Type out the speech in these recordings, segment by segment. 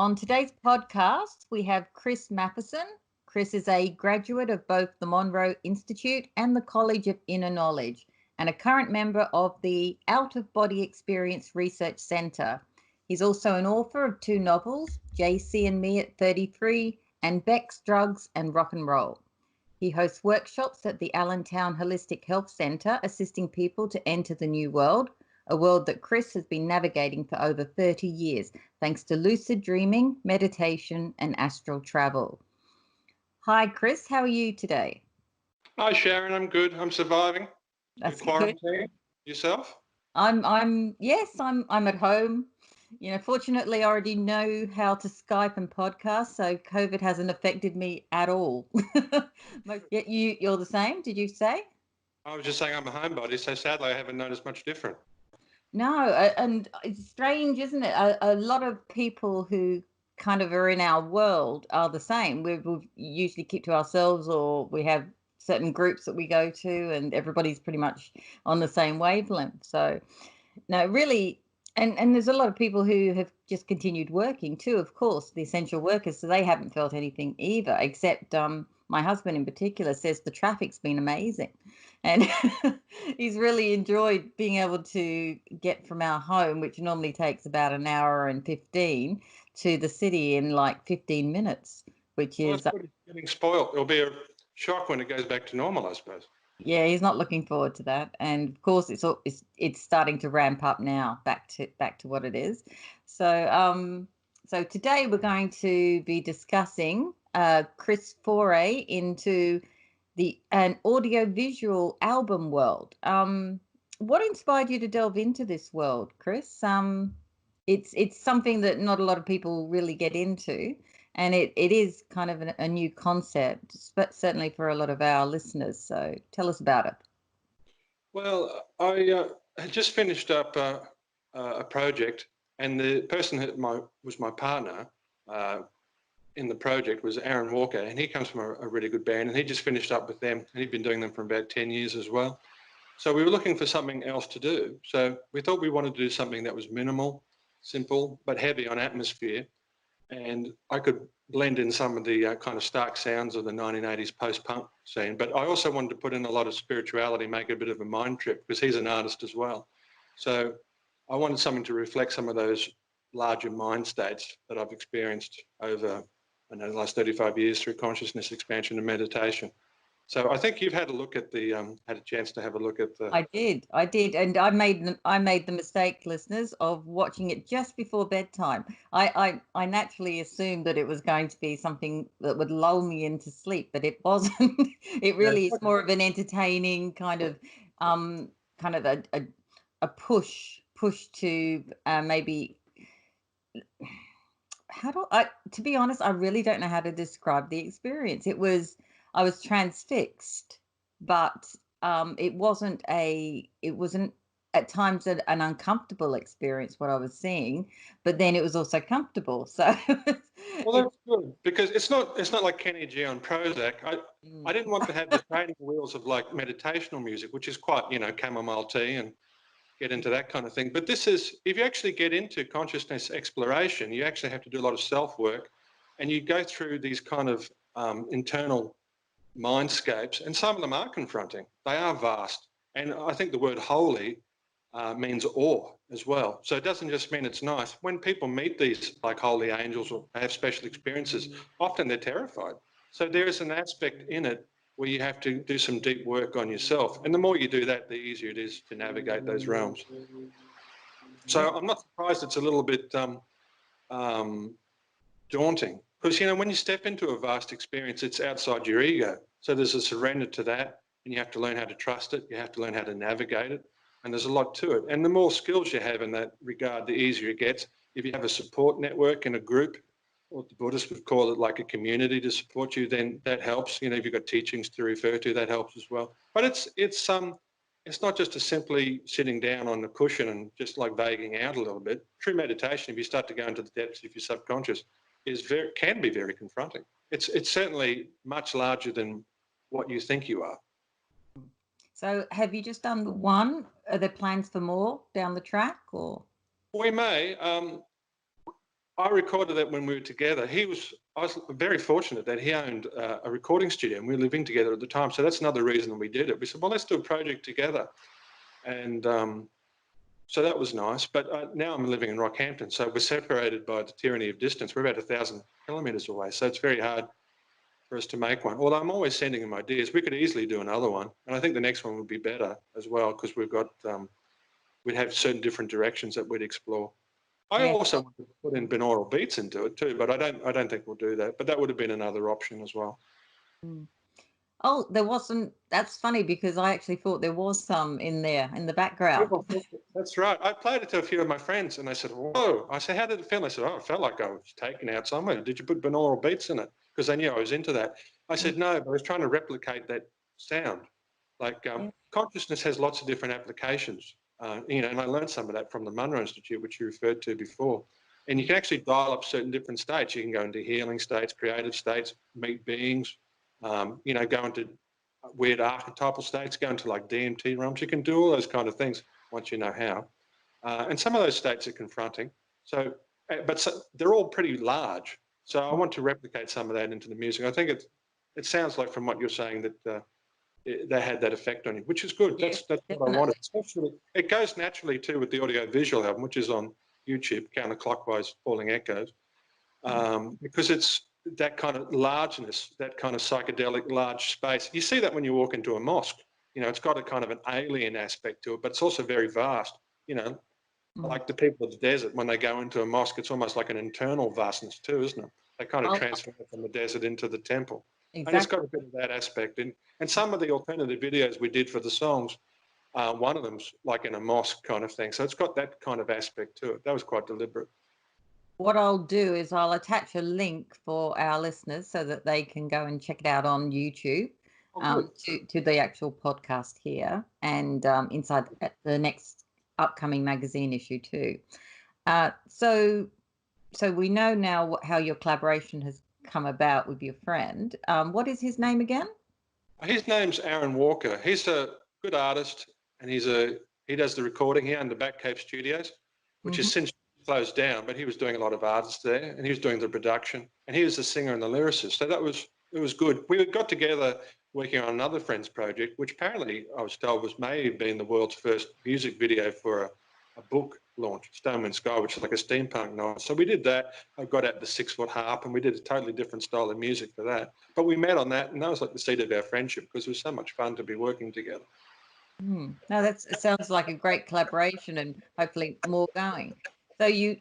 On today's podcast, we have Cris Matheson. Cris is a graduate of both the Monroe Institute and the College of Inner Knowledge, and a current member of the Out of Body Experience Research Centre. He's also an author of 2 novels, JC and Me at 33 and Beck's Drugs and Rock and Roll. He hosts workshops at the Allentown Holistic Health Centre, assisting people to enter the new world, a world that Cris has been navigating for over 30 years, thanks to lucid dreaming, meditation, and astral travel. Hi, Cris. How are you today? Hi, Sharon. I'm good. I'm surviving. That's quarantine. good. Yourself? I'm at home. Fortunately, I already know how to Skype and podcast, so COVID hasn't affected me at all. Yet you're the same, did you say? I was just saying I'm a homebody, so sadly I haven't noticed much different. No, and it's strange, isn't it? A lot of people who kind of are in our world are the same. We usually keep to ourselves, or we have certain groups that we go to, and everybody's pretty much on the same wavelength. So, no, really, and there's a lot of people who have just continued working too, of course, the essential workers, so they haven't felt anything either, except my husband in particular says the traffic's been amazing. And he's really enjoyed being able to get from our home, which normally takes about an hour and 15, to the city in like 15 minutes, which is... That's good. Getting spoiled. It'll be a shock when it goes back to normal, I suppose. Yeah, he's not looking forward to that. And of course, it's starting to ramp up now, back to what it is. So so today we're going to be discussing Cris' foray into an audiovisual album world. What inspired you to delve into this world, Cris? It's something that not a lot of people really get into, and it is kind of a new concept, but certainly for a lot of our listeners. So tell us about it. Well, I had just finished up a project, and the person that was my partner in the project was Aaron Walker, and he comes from a really good band, and he just finished up with them, and he'd been doing them for about 10 years as well. So we were looking for something else to do. So we thought we wanted to do something that was minimal, simple, but heavy on atmosphere. And I could blend in some of the kind of stark sounds of the 1980s post-punk scene, but I also wanted to put in a lot of spirituality, make it a bit of a mind trip, because he's an artist as well. So I wanted something to reflect some of those larger mind states that I've experienced over the last 35 years through consciousness expansion and meditation. So I think you've had a look at had a chance to have a look at the... I did, and I made the mistake, listeners, of watching it just before bedtime. I naturally assumed that it was going to be something that would lull me into sleep, but it wasn't. It really is more of an entertaining kind of a push to maybe... to be honest, I really don't know how to describe the experience. I was transfixed, but it wasn't at times an uncomfortable experience what I was seeing, but then it was also comfortable. So well, that's good, because it's not like Kenny G on Prozac. I didn't want to have the training wheels of like meditational music, which is quite, chamomile tea, and get into that kind of thing. But this is, if you actually get into consciousness exploration, you actually have to do a lot of self work, and you go through these kind of internal mindscapes, and some of them are confronting. They are vast. And I think the word holy means awe as well. So it doesn't just mean it's nice. When people meet these like holy angels or have special experiences, often they're terrified. So there is an aspect in it where you have to do some deep work on yourself. And the more you do that, the easier it is to navigate those realms. So I'm not surprised it's a little bit daunting, because, when you step into a vast experience, it's outside your ego. So there's a surrender to that, and you have to learn how to trust it. You have to learn how to navigate it. And there's a lot to it. And the more skills you have in that regard, the easier it gets. If you have a support network in a group, or the Buddhists would call it like a community to support you, then that helps. If you've got teachings to refer to, that helps as well. But it's not just a simply sitting down on the cushion and just like vaguing out a little bit. True meditation, if you start to go into the depths of your subconscious, can be very confronting. It's certainly much larger than what you think you are. So have you just done the one? Are there plans for more down the track, or? We may. I recorded that when we were together. I was very fortunate that he owned a recording studio and we were living together at the time. So that's another reason we did it. We said, well, let's do a project together. And so that was nice. But now I'm living in Rockhampton. So we're separated by the tyranny of distance. We're about 1,000 kilometres away. So it's very hard for us to make one. Although I'm always sending him ideas. We could easily do another one. And I think the next one would be better as well because we've got, we'd have certain different directions that we'd explore. I also want to put in binaural beats into it too, but I don't think we'll do that. But that would have been another option as well. Mm. Oh, there wasn't. That's funny because I actually thought there was some in there in the background. That's right. I played it to a few of my friends and they said, whoa. I said, how did it feel? They said, oh, it felt like I was taken out somewhere. Did you put binaural beats in it? Because they knew I was into that. I said, no, but I was trying to replicate that sound. Like consciousness has lots of different applications. And I learned some of that from the Monroe Institute, which you referred to before. And you can actually dial up certain different states. You can go into healing states, creative states, meet beings, go into weird archetypal states, go into like DMT realms. You can do all those kind of things once you know how. And some of those states are confronting. But they're all pretty large. So I want to replicate some of that into the music. I think it sounds like from what you're saying that they had that effect on you, which is good. Yes, That's what I wanted. Especially, it goes naturally too with the audio visual album, which is on YouTube, counterclockwise falling echoes, because it's that kind of largeness, that kind of psychedelic large space. You see that when you walk into a mosque. It's got a kind of an alien aspect to it, but it's also very vast. Like the people of the desert, when they go into a mosque, it's almost like an internal vastness too, isn't it? They kind of transfer from the desert into the temple. Exactly. And it's got a bit of that aspect. And some of the alternative videos we did for the songs, one of them's like in a mosque kind of thing. So it's got that kind of aspect to it. That was quite deliberate. What I'll do is I'll attach a link for our listeners so that they can go and check it out on YouTube to the actual podcast here and inside the next upcoming magazine issue too. So we know now how your collaboration has come about with your friend. What is his name again? His name's Aaron Walker. He's a good artist and he does the recording here in the Back Cave Studios, which has since closed down, but he was doing a lot of artists there and he was doing the production and he was the singer and the lyricist. So it was good. We got together working on another friend's project, which apparently I was told was maybe being the world's first music video for a book launch, Stone Wind Sky, which is like a steampunk novel. So we did that. I got out the 6-foot harp and we did a totally different style of music for that. But we met on that and that was like the seed of our friendship because it was so much fun to be working together. No, it sounds like a great collaboration and hopefully more going. So your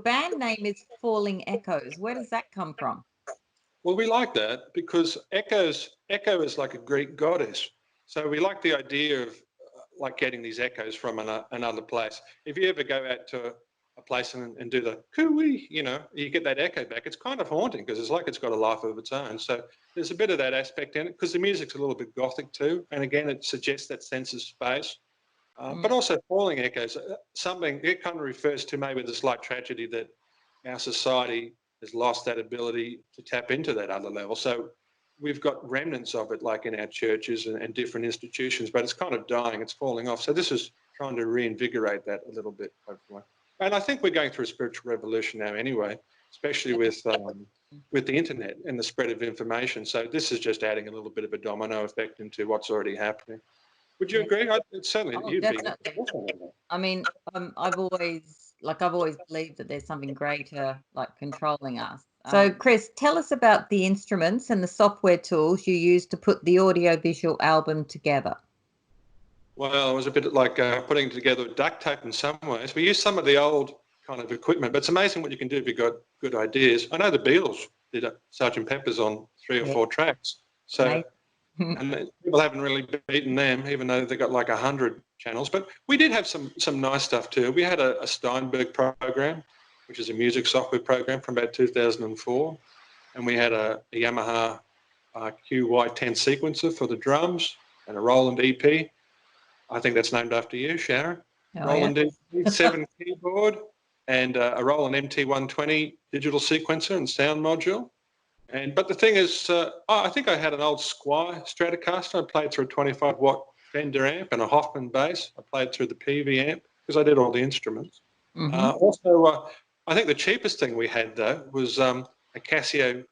band name is Falling Echoes. Where does that come from? Well, we like that because echo is like a Greek goddess. So we like the idea of like getting these echoes from another place. If you ever go out to a place and do the cooey, you get that echo back. It's kind of haunting because it's like it's got a life of its own. So there's a bit of that aspect in it because the music's a little bit gothic too. And again, it suggests that sense of space. But also falling echoes, it kind of refers to maybe the slight tragedy that our society has lost that ability to tap into that other level. So we've got remnants of it, like in our churches and different institutions, but it's kind of dying, it's falling off. So this is trying to reinvigorate that a little bit, hopefully. And I think we're going through a spiritual revolution now anyway, especially with the internet and the spread of information. So this is just adding a little bit of a domino effect into what's already happening. Would you agree? It's certainly definitely. I mean, I've always believed that there's something greater, like controlling us. So, Cris, tell us about the instruments and the software tools you use to put the audio-visual album together. Well, it was a bit like putting together duct tape in some ways. We used some of the old kind of equipment, but it's amazing what you can do if you've got good ideas. I know the Beatles did Sgt. Pepper's on 3 or 4 tracks. So. And people haven't really beaten them, even though they've got like 100 channels. But we did have some nice stuff too. We had a Steinberg program, which is a music software program from about 2004. And we had a Yamaha QY10 sequencer for the drums and a Roland EP. I think that's named after you, Sharon. Roland EP 7 keyboard and a Roland MT120 digital sequencer and sound module. But the thing is, I think I had an old Squier Stratocaster. I played through a 25-watt Fender amp and a Hoffman bass. I played through the PV amp because I did all the instruments. Also, I think the cheapest thing we had though was a Casio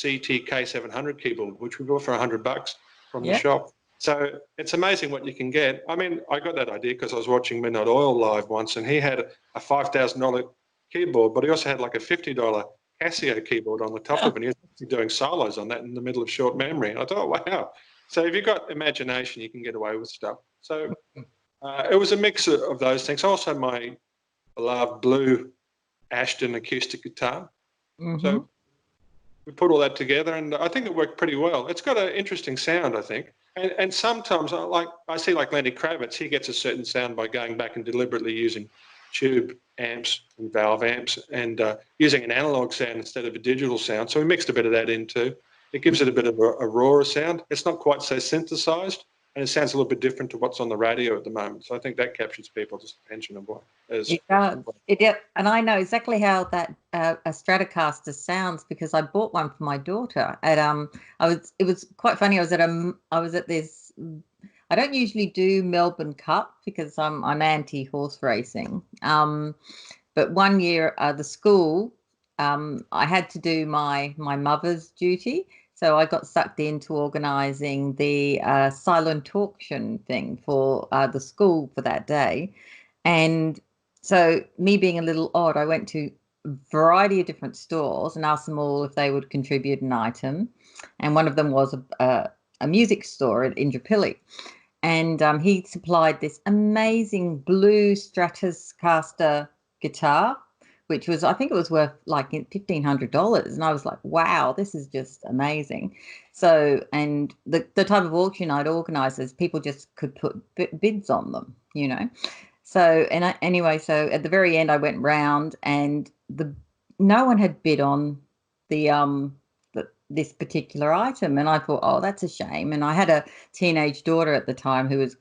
CT 700 keyboard, which we bought for $100 from the Yeah. shop. So it's amazing what you can get. I mean, I got that idea because I was watching Midnight Oil live once, and he had a $5,000 keyboard, but he also had like a $50 Casio keyboard on the top of it. And he was doing solos on that in the middle of short memory. And I thought, wow. So if you've got imagination, you can get away with stuff. So it was a mix of those things. Also, my beloved blue Ashton acoustic guitar. So we put all that together, and I think it worked pretty well. It's got an interesting sound, I think. And sometimes I see like Lenny Kravitz, he gets a certain sound by going back and deliberately using tube amps and valve amps and using an analog sound instead of a digital sound. So we mixed a bit of that in too. It gives it a bit of a rawer sound. It's not quite so synthesized, and it sounds a little bit different to what's on the radio at the moment. So I think that captures people's attention of what is. It does. And I know exactly how that a Stratocaster sounds because I bought one for my daughter. It was quite funny. I was at this. I don't usually do Melbourne Cup because I'm anti horse racing. But one year the school, I had to do my mother's duty. So I got sucked into organising the silent auction thing for the school for that day. And so me being a little odd, I went to a variety of different stores and asked them all if they would contribute an item. And one of them was a music store at Indooroopilly. And he supplied this amazing blue Stratocaster guitar, which was, I think it was worth like $1,500. And I was like, wow, this is just amazing. So, and the type of auction I'd organise is people just could put bids on them, you know. So, and anyway, so at the very end, I went round and no one had bid on this particular item. And I thought, oh, that's a shame. And I had a teenage daughter at the time who was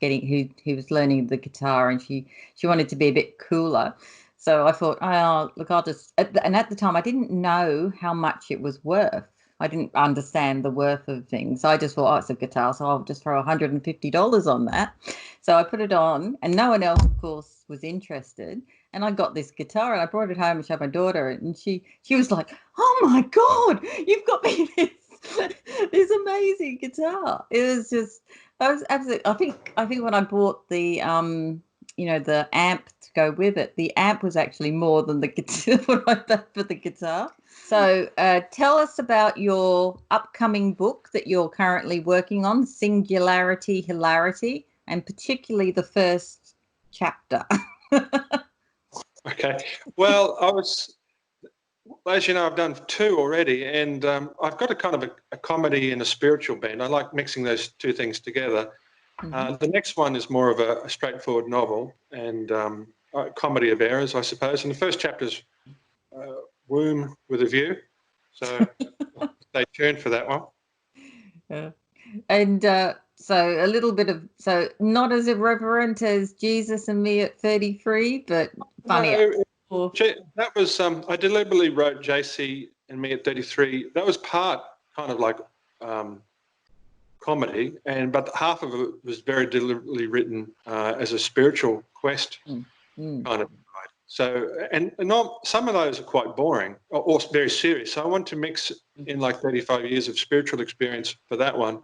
learning the guitar, and she wanted to be a bit cooler. So I thought, oh, look, I'll just, and at the time I didn't know how much it was worth. I didn't understand the worth of things. So I just thought, oh, it's a guitar, so I'll just throw $150 on that. So I put it on, and no one else, of course, was interested. And I got this guitar, and I brought it home and showed my daughter, and she was like, oh my God, you've got me this amazing guitar. It was just, I was absolutely, I think when I bought the the amp to go with it, the amp was actually more than the guitar what I paid for the guitar. So tell us about your upcoming book that you're currently working on, Singularity Hilarity, and particularly the first chapter. Okay. Well, as you know, I've done 2 already, and I've got a kind of a comedy and a spiritual bent. I like mixing those 2 things together. The next one is more of a straightforward novel and a comedy of errors, I suppose. And the first chapter is Womb with a View. So stay tuned for that one. Yeah. And so a little bit of, so not as irreverent as Jesus and Me at 33, but funnier. No, that was, I deliberately wrote JC and Me at 33. That was part kind of like comedy, but half of it was very deliberately written as a spiritual quest kind of ride. So, and not, some of those are quite boring or very serious. So I want to mix in like 35 years of spiritual experience for that one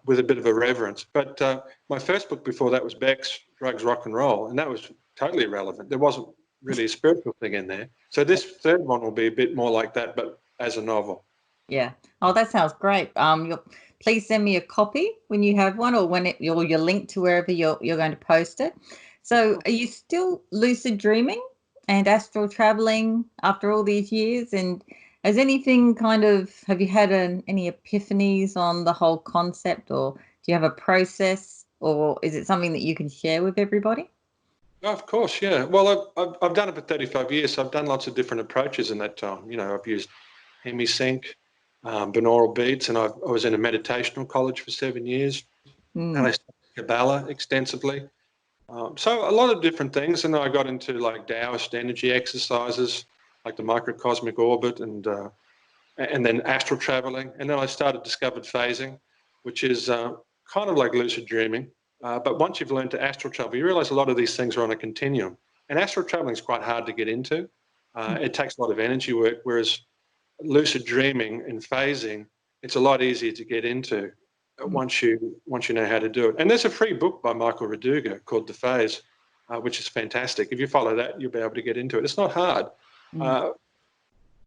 with a bit of a reverence. But my first book before that was Beck's Drugs, Rock and Roll, and that was totally irrelevant. There wasn't really a spiritual thing in there. So this third one will be a bit more like that, but as a novel. Yeah. Oh, that sounds great. Please send me a copy when you have one, or when or your link to wherever you're going to post it. So are you still lucid dreaming and astral traveling after all these years? And has anything have you had any epiphanies on the whole concept, or do you have a process, or is it something that you can share with everybody? Oh, of course, yeah. Well, I've done it for 35 years, so I've done lots of different approaches in that time. You know, I've used hemisync, binaural beats, and I was in a meditational college for 7 years, and I studied Kabbalah extensively. So a lot of different things, and then I got into like Taoist energy exercises, like the microcosmic orbit, and then astral traveling, and then I discovered phasing, which is kind of like lucid dreaming. But once you've learned to astral travel, you realize a lot of these things are on a continuum, and astral traveling is quite hard to get into. It takes a lot of energy work, whereas lucid dreaming and phasing, it's a lot easier to get into once you know how to do it. And there's a free book by Michael Raduga called The Phase, which is fantastic. If you follow that, you'll be able to get into it. It's not hard.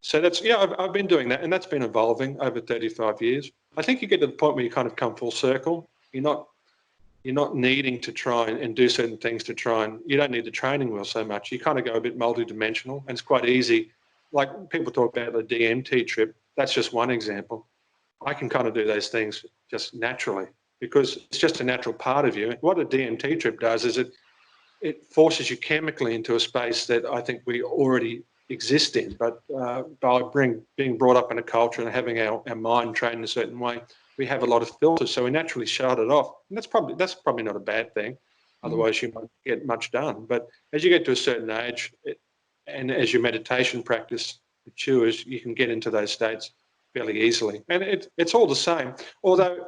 So that's, I've been doing that, and that's been evolving over 35 years. I think you get to the point where you kind of come full circle. You're not needing to try and do certain things to try, and you don't need the training wheel so much. You kind of go a bit multidimensional, and it's quite easy. Like people talk about the DMT trip. That's just one example. I can kind of do those things just naturally because it's just a natural part of you. What a DMT trip does is it forces you chemically into a space that I think we already exist in, but by being brought up in a culture and having our mind trained in a certain way, we have a lot of filters, so we naturally shut it off. And that's probably not a bad thing. Otherwise, you might get much done. But as you get to a certain age, and as your meditation practice matures, you can get into those states fairly easily. And it's all the same. Although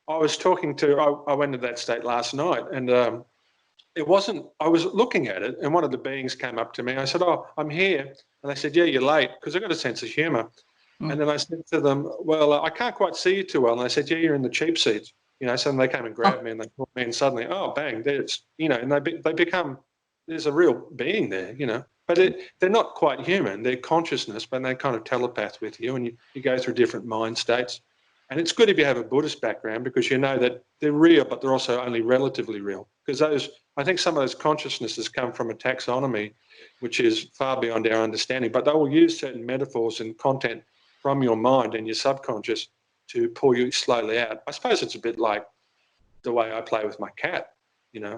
I was I went to that state last night, and it wasn't, I was looking at it, and one of the beings came up to me. I said, "Oh, I'm here." And they said, "Yeah, you're late," because I've got a sense of humour. And then I said to them, "Well, I can't quite see you too well." And they said, "Yeah, you're in the cheap seats." So they came and grabbed me and they put me, and suddenly, oh, bang, there's, and they become, there's a real being there, But they're not quite human. They're consciousness, but they kind of telepath with you, and you go through different mind states. And it's good if you have a Buddhist background because you know that they're real, but they're also only relatively real. Because I think some of those consciousnesses come from a taxonomy, which is far beyond our understanding, but they will use certain metaphors and content from your mind and your subconscious to pull you slowly out. I suppose it's a bit like the way I play with my cat.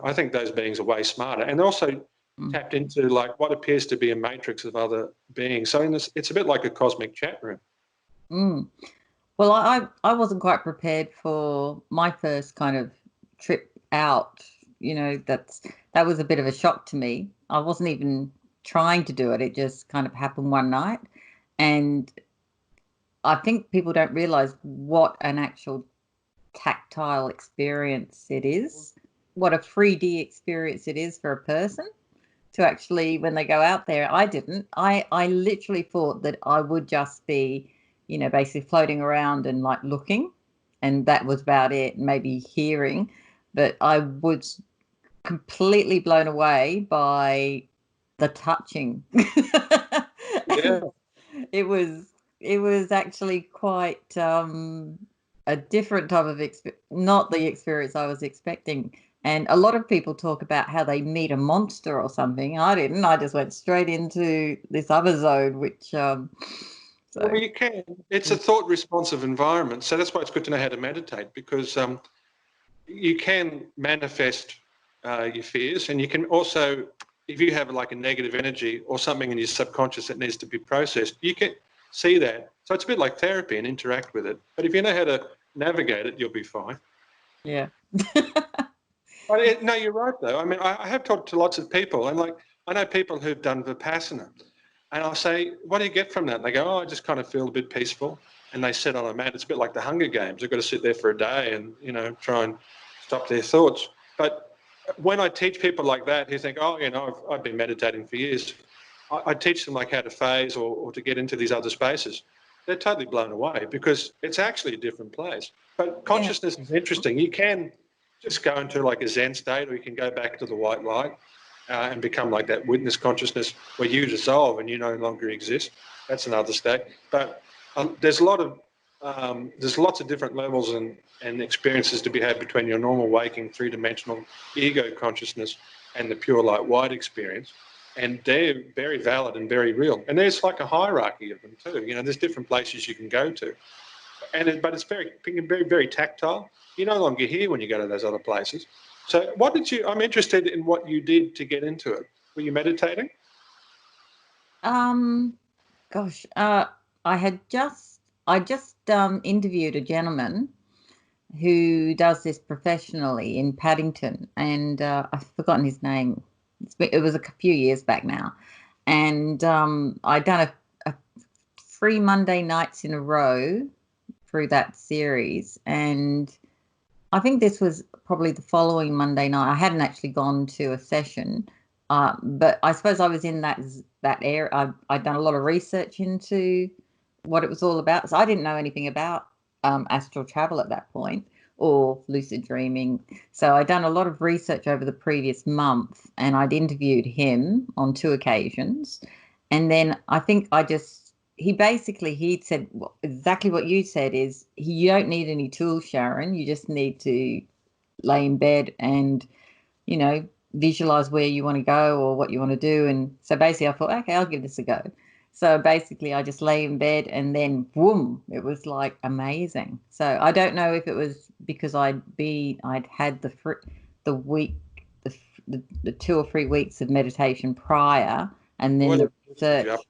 I think those beings are way smarter, and also tapped into like what appears to be a matrix of other beings. So it's a bit like a cosmic chat room. Well, I wasn't quite prepared for my first kind of trip out. That was a bit of a shock to me. I wasn't even trying to do it. It just kind of happened one night. And I think people don't realize what an actual tactile experience it is, what a 3D experience it is for a person to actually, when they go out there. I didn't. I literally thought that I would just be, basically floating around and like looking, and that was about it, maybe hearing. But I was completely blown away by the touching. Yeah. It was actually quite a different type of not the experience I was expecting. And a lot of people talk about how they meet a monster or something. I didn't. I just went straight into this other zone, which Well, you can. It's a thought responsive environment. So that's why it's good to know how to meditate, because you can manifest your fears, and you can also, if you have like a negative energy or something in your subconscious that needs to be processed, you can see that. So it's a bit like therapy and interact with it. But if you know how to navigate it, you'll be fine. Yeah. No, you're right though. I mean, I have talked to lots of people, and like I know people who've done Vipassana, and I'll say, "What do you get from that?" And they go, "Oh, I just kind of feel a bit peaceful." And they sit on a mat. It's a bit like the Hunger Games. They've got to sit there for a day and try and stop their thoughts. But when I teach people like that who think, "Oh, I've been meditating for years," I teach them like how to phase or to get into these other spaces. They're totally blown away because it's actually a different place. But consciousness is interesting. You can just go into like a Zen state, or you can go back to the white light and become like that witness consciousness where you dissolve and you no longer exist. That's another state. But there's lots of different levels and experiences to be had between your normal waking three-dimensional ego consciousness and the pure light white experience. And they're very valid and very real. And there's like a hierarchy of them too. There's different places you can go to. But it's very, very tactile. You're no longer here when you go to those other places. So I'm interested in what you did to get into it. Were you meditating? Gosh, I just interviewed a gentleman who does this professionally in Paddington, and I've forgotten his name. It was a few years back now, and I'd done a 3 Monday nights in a row through that series, and I think this was probably the following Monday night. I hadn't actually gone to a session. But I suppose I was in that area. I'd done a lot of research into what it was all about. So I didn't know anything about astral travel at that point, or lucid dreaming. So I'd done a lot of research over the previous month, and I'd interviewed him on 2 occasions. And then I think he'd said exactly what you said, is you don't need any tools, Sharon. You just need to lay in bed and, visualize where you want to go or what you want to do. And so basically I thought, okay, I'll give this a go. So basically I just lay in bed, and then boom, it was like amazing. So I don't know if it was because I'd had the week, the 2 or 3 weeks of meditation prior, and then the research,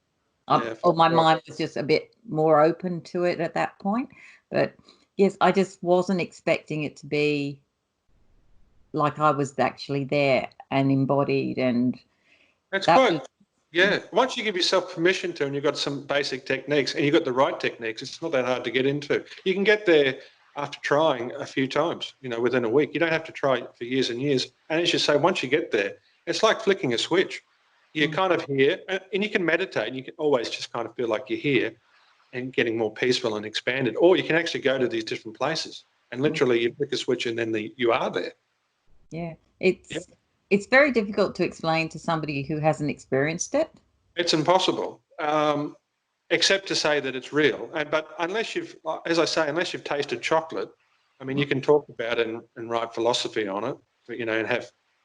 or my mind was just a bit more open to it at that point. But yes, I just wasn't expecting it to be like I was actually there and embodied, and that's quite. Yeah, once you give yourself permission to, and you've got some basic techniques, and you've got the right techniques, it's not that hard to get into. You can get there after trying a few times, within a week. You don't have to try for years and years. And as you say, once you get there, it's like flicking a switch. You're kind of here, and you can meditate, and you can always just kind of feel like you're here and getting more peaceful and expanded. Or you can actually go to these different places, and literally you flick a switch, and then you are there. Yeah, it's very difficult to explain to somebody who hasn't experienced it. It's impossible, except to say that it's real. But unless unless you've tasted chocolate, I mean, you can talk about it and write philosophy on it, and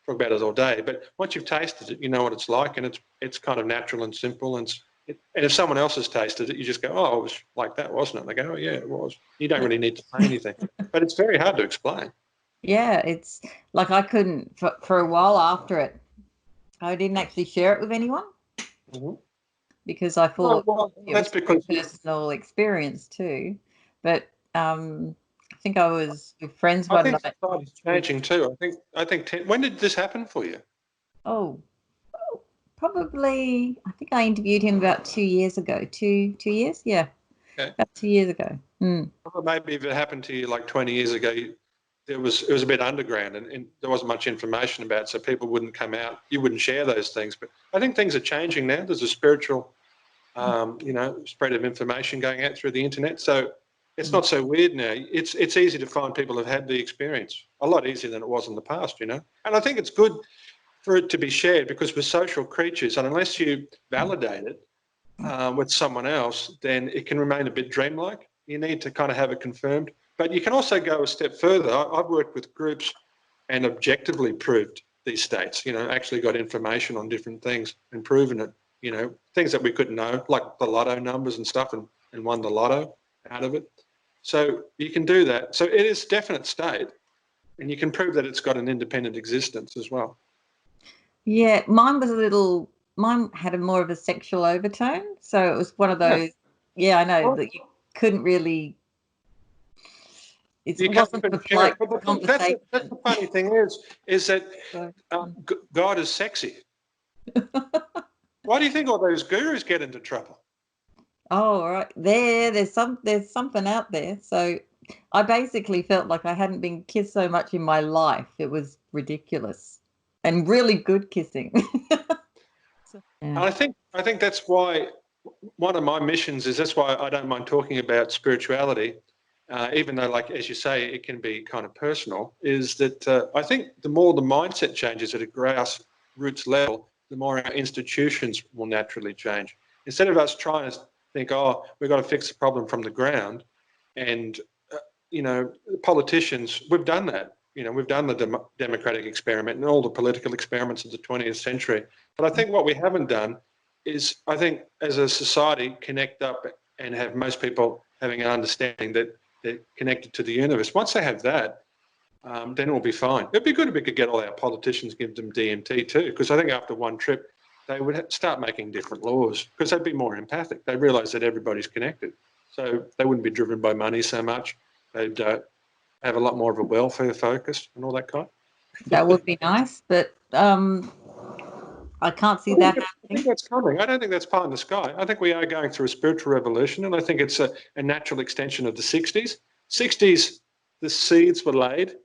talk about it all day. But once you've tasted it, you know what it's like, and it's kind of natural and simple. And if someone else has tasted it, you just go, oh, it was like that, wasn't it? And they go, oh, yeah, it was. You don't really need to say anything. But it's very hard to explain. Yeah, it's like I couldn't, for a while after it, I didn't actually share it with anyone, because I thought that's because a personal experience too. But I think I was with friends one night. Society's changing too. I think. When did this happen for you? Oh, probably. I think I interviewed him about 2 years ago. 2 years, yeah, Okay. about 2 years ago. Maybe if it happened to you like 20 years ago, it was a bit underground, and there wasn't much information about it, so people wouldn't come out. You wouldn't share those things. But I think things are changing now. There's a spiritual, spread of information going out through the internet. So it's not so weird now. It's easy to find people who've had the experience, a lot easier than it was in the past, And I think it's good for it to be shared, because we're social creatures, and unless you validate it with someone else, then it can remain a bit dreamlike. You need to kind of have it confirmed. But you can also go a step further. I've worked with groups and objectively proved these states, actually got information on different things and proven it, things that we couldn't know, like the lotto numbers and stuff, and won the lotto out of it. So you can do that. So it is definite state, and you can prove that it's got an independent existence as well. Yeah, mine had more of a sexual overtone. So it was one of those, I know, that you couldn't really, it wasn't like conversation. That's the funny thing is that God is sexy. Why do you think all those gurus get into trouble? Oh, right. There's something out there. So I basically felt like I hadn't been kissed so much in my life. It was ridiculous, and really good kissing. And I think that's why one of my missions is, that's why I don't mind talking about spirituality, even though, like, as you say, it can be kind of personal, is that I think the more the mindset changes at a grassroots level, the more our institutions will naturally change. Instead of us trying to think, oh, we've got to fix the problem from the ground, and, politicians, we've done that. We've done the democratic experiment and all the political experiments of the 20th century. But I think what we haven't done is, I think, as a society, connect up and have most people having an understanding that they're connected to the universe. Once they have that, then it'll be fine. It'd be good if we could get all our politicians, give them DMT too, because I think after one trip, they would start making different laws, because they'd be more empathic. They realise that everybody's connected. So they wouldn't be driven by money so much. They'd have a lot more of a welfare focus and all that kind. That would be nice, but I can't see that happening. I think that's coming. I don't think that's pie in the sky. I think we are going through a spiritual revolution, and I think it's a natural extension of the 60s. 60s, the seeds were laid